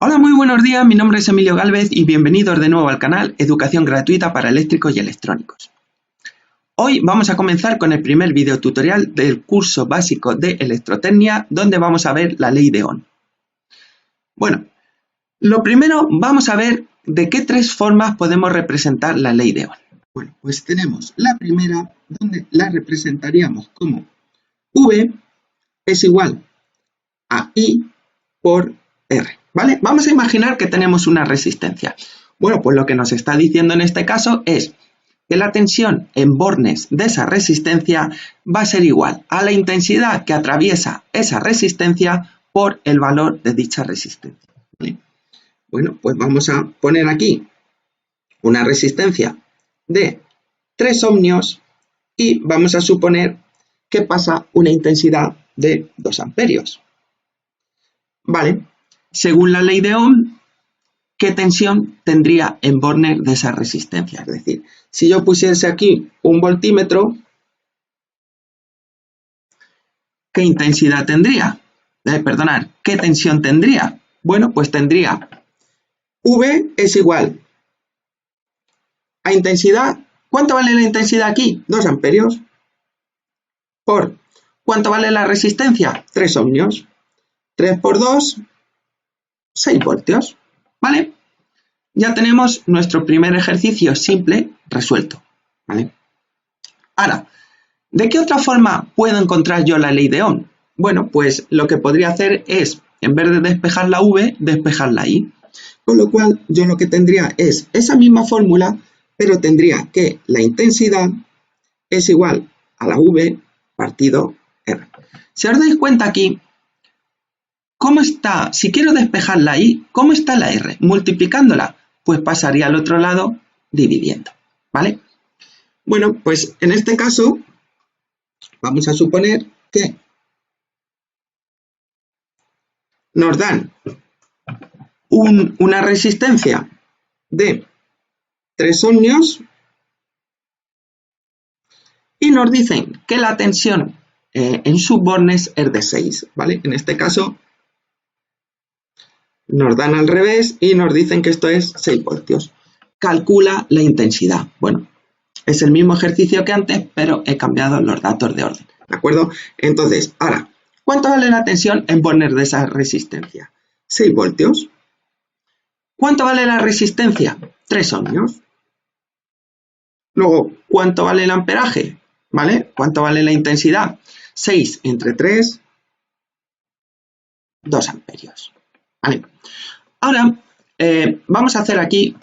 Hola, muy buenos días, mi nombre es Emilio Gálvez y bienvenidos de nuevo al canal Educación Gratuita para Eléctricos y Electrónicos. Hoy vamos a comenzar con el primer video tutorial del curso básico de Electrotecnia, donde vamos a ver la ley de Ohm. Bueno, lo primero vamos a ver de qué tres formas podemos representar la ley de Ohm. Bueno, pues tenemos la primera, donde la representaríamos como V es igual a I por R, ¿vale? Vamos a imaginar que tenemos una resistencia. Bueno, pues lo que nos está diciendo en este caso es que la tensión en bornes de esa resistencia va a ser igual a la intensidad que atraviesa esa resistencia por el valor de dicha resistencia, ¿vale? Bueno, pues vamos a poner aquí una resistencia de 3 ohmios y vamos a suponer que pasa una intensidad de 2 amperios. Vale, según la ley de Ohm, ¿qué tensión tendría en bornes de esa resistencia? Es decir, si yo pusiese aquí un voltímetro, ¿qué intensidad tendría? Perdonad, ¿qué tensión tendría? Bueno, pues tendría V es igual a intensidad. ¿Cuánto vale la intensidad aquí? 2 amperios. Por, ¿cuánto vale la resistencia? 3 ohmios. 3 por 2, 6 voltios. ¿Vale? Ya tenemos nuestro primer ejercicio simple resuelto, ¿vale? Ahora, ¿de qué otra forma puedo encontrar yo la ley de Ohm? Bueno, pues lo que podría hacer es, en vez de despejar la V, despejar la I. Con lo cual, yo lo que tendría es esa misma fórmula, pero tendría que la intensidad es igual a la V partido R. Si os dais cuenta aquí, ¿cómo está? Si quiero despejar la I, ¿cómo está la R? Multiplicándola, pues pasaría al otro lado dividiendo, ¿vale? Bueno, pues en este caso vamos a suponer que nos dan una resistencia de 3 ohmios y nos dicen que la tensión en sus bornes es de 6, ¿vale? En este caso nos dan al revés y nos dicen que esto es 6 voltios. Calcula la intensidad. Bueno, es el mismo ejercicio que antes, pero he cambiado los datos de orden, ¿de acuerdo? Entonces, ahora, ¿cuánto vale la tensión en bornes de esa resistencia? 6 voltios. ¿Cuánto vale la resistencia? 3 ohmios. Luego, ¿cuánto vale el amperaje? ¿Vale? ¿Cuánto vale la intensidad? 6 entre 3, 2 amperios. ¿Vale? Ahora, vamos a hacer aquí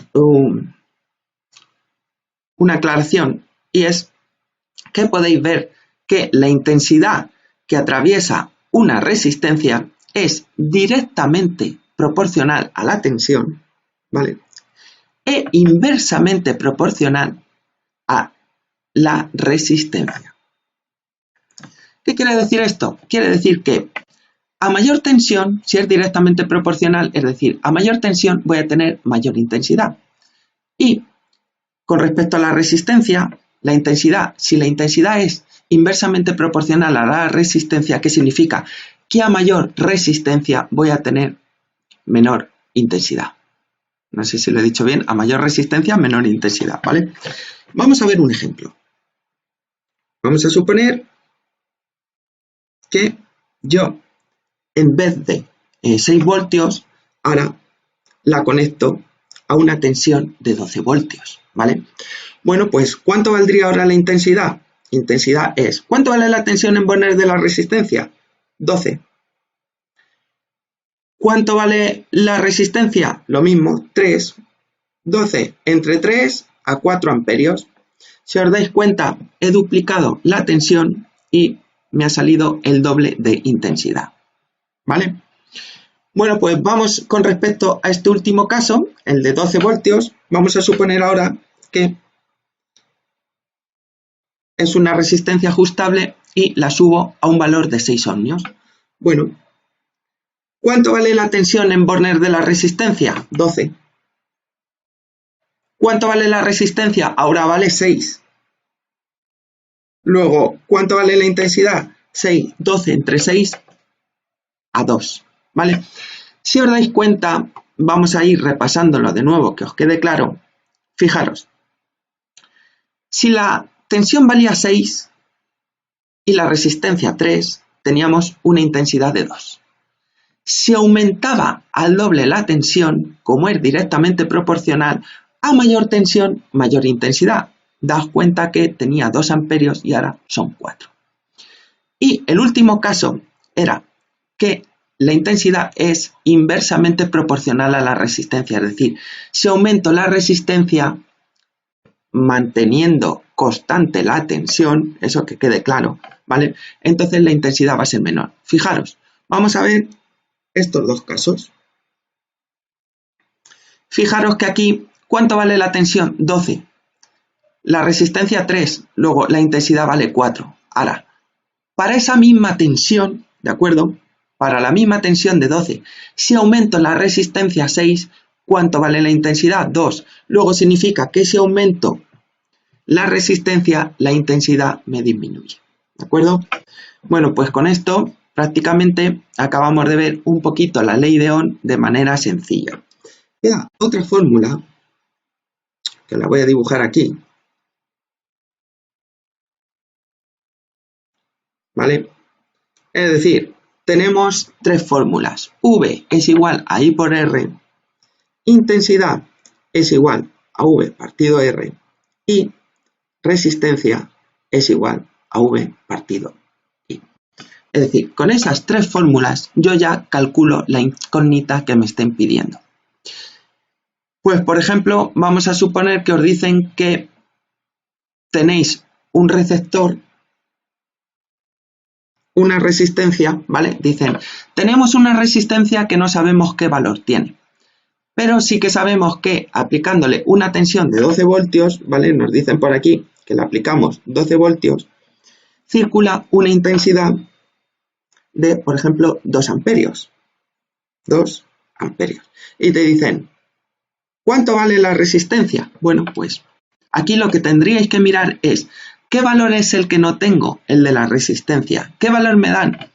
una aclaración, y es que podéis ver que la intensidad que atraviesa una resistencia es directamente proporcional a la tensión, ¿vale? E inversamente proporcional a la resistencia. ¿Qué quiere decir esto? Quiere decir que a mayor tensión, si es directamente proporcional, es decir, a mayor tensión voy a tener mayor intensidad. Y con respecto a la resistencia, la intensidad, si la intensidad es inversamente proporcional a la resistencia, ¿qué significa? Que a mayor resistencia voy a tener menor intensidad. No sé si lo he dicho bien, a mayor resistencia, menor intensidad, ¿vale? Vamos a ver un ejemplo. Vamos a suponer que yo, en vez de 6 voltios, ahora la conecto a una tensión de 12 voltios, ¿vale? Bueno, pues, ¿cuánto valdría ahora la intensidad? Intensidad es, ¿cuánto vale la tensión en bornes de la resistencia? 12. ¿Cuánto vale la resistencia? Lo mismo, 3. 12 entre 3 a 4 amperios. Si os dais cuenta, he duplicado la tensión y me ha salido el doble de intensidad, ¿vale? Bueno, pues vamos con respecto a este último caso, el de 12 voltios, vamos a suponer ahora que es una resistencia ajustable y la subo a un valor de 6 ohmios. Bueno, ¿cuánto vale la tensión en bornes de la resistencia? 12. ¿Cuánto vale la resistencia? Ahora vale 6. Luego, ¿cuánto vale la intensidad? 6. 12 entre 6 a 2. ¿Vale? Si os dais cuenta, vamos a ir repasándolo de nuevo, que os quede claro. Fijaros, si la tensión valía 6 y la resistencia 3, teníamos una intensidad de 2. Si aumentaba al doble la tensión, como es directamente proporcional, a mayor tensión, mayor intensidad. Daos cuenta que tenía 2 amperios y ahora son 4. Y el último caso era que la intensidad es inversamente proporcional a la resistencia, es decir, si aumento la resistencia manteniendo constante la tensión, eso que quede claro, ¿vale? Entonces la intensidad va a ser menor. Fijaros, vamos a ver estos dos casos. Fijaros que aquí, ¿cuánto vale la tensión? 12. La resistencia 3, luego la intensidad vale 4. Ahora, para esa misma tensión, ¿de acuerdo? Para la misma tensión de 12, si aumento la resistencia 6, ¿cuánto vale la intensidad? 2. Luego significa que si aumento la resistencia, la intensidad me disminuye. ¿De acuerdo? Bueno, pues con esto prácticamente acabamos de ver un poquito la ley de Ohm de manera sencilla. Queda otra fórmula, que la voy a dibujar aquí. ¿Vale? Es decir, tenemos tres fórmulas. V es igual a I por R, intensidad es igual a V partido R y resistencia es igual a V partido I. Es decir, con esas tres fórmulas yo ya calculo la incógnita que me estén pidiendo. Pues, por ejemplo, vamos a suponer que os dicen que tenéis un receptor, una resistencia, ¿vale? Dicen, tenemos una resistencia que no sabemos qué valor tiene, pero sí que sabemos que aplicándole una tensión de 12 voltios, ¿vale? Nos dicen por aquí que le aplicamos 12 voltios, circula una intensidad de, por ejemplo, 2 amperios. 2 amperios. Y te dicen, ¿cuánto vale la resistencia? Bueno, pues aquí lo que tendríais que mirar es ¿qué valor es el que no tengo? El de la resistencia. ¿Qué valor me dan?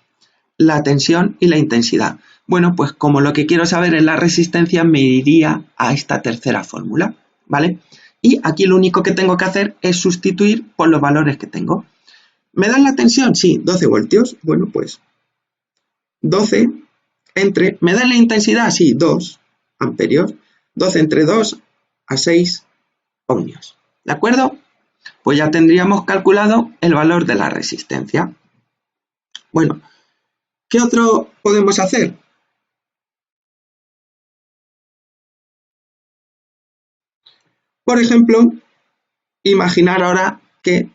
La tensión y la intensidad. Bueno, pues como lo que quiero saber es la resistencia, me iría a esta tercera fórmula, ¿vale? Y aquí lo único que tengo que hacer es sustituir por los valores que tengo. ¿Me dan la tensión? Sí, 12 voltios. Bueno, pues 12 entre... ¿Me dan la intensidad? Sí, 2 amperios. 12 entre 2 a 6 ohmios. ¿De acuerdo? Pues ya tendríamos calculado el valor de la resistencia. Bueno, ¿qué otro podemos hacer? Por ejemplo, imaginar ahora que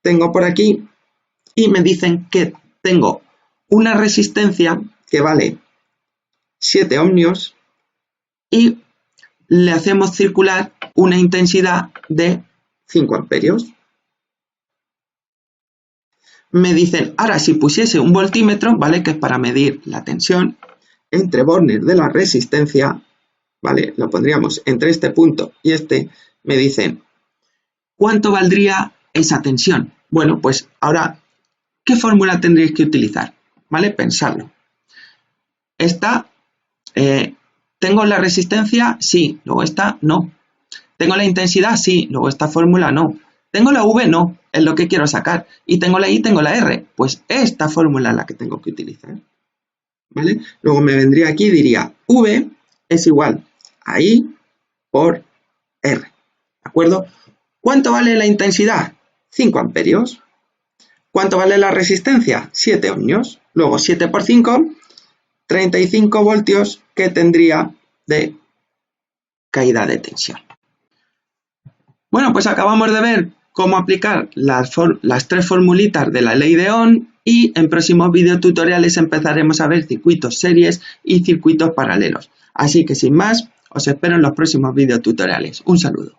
tengo por aquí y me dicen que tengo una resistencia que vale 7 ohmios y le hacemos circular una intensidad de 5 amperios. Me dicen, ahora si pusiese un voltímetro, ¿vale? Que es para medir la tensión entre bornes de la resistencia, ¿vale? Lo pondríamos entre este punto y este, me dicen, ¿cuánto valdría esa tensión? Bueno, pues ahora, ¿qué fórmula tendréis que utilizar? ¿Vale? Pensarlo. Esta, ¿tengo la resistencia? Sí. Luego esta, no. ¿Tengo la intensidad? Sí. Luego esta fórmula, no. ¿Tengo la V? No. Es lo que quiero sacar. Y tengo la I, tengo la R. Pues esta fórmula es la que tengo que utilizar. ¿Vale? Luego me vendría aquí y diría, V es igual a I por R. ¿De acuerdo? ¿Cuánto vale la intensidad? 5 amperios. ¿Cuánto vale la resistencia? 7 ohmios. Luego 7 por 5, 35 voltios que tendría de caída de tensión. Bueno, pues acabamos de ver cómo aplicar las tres formulitas de la ley de Ohm y en próximos videotutoriales empezaremos a ver circuitos series y circuitos paralelos. Así que sin más, os espero en los próximos videotutoriales. Un saludo.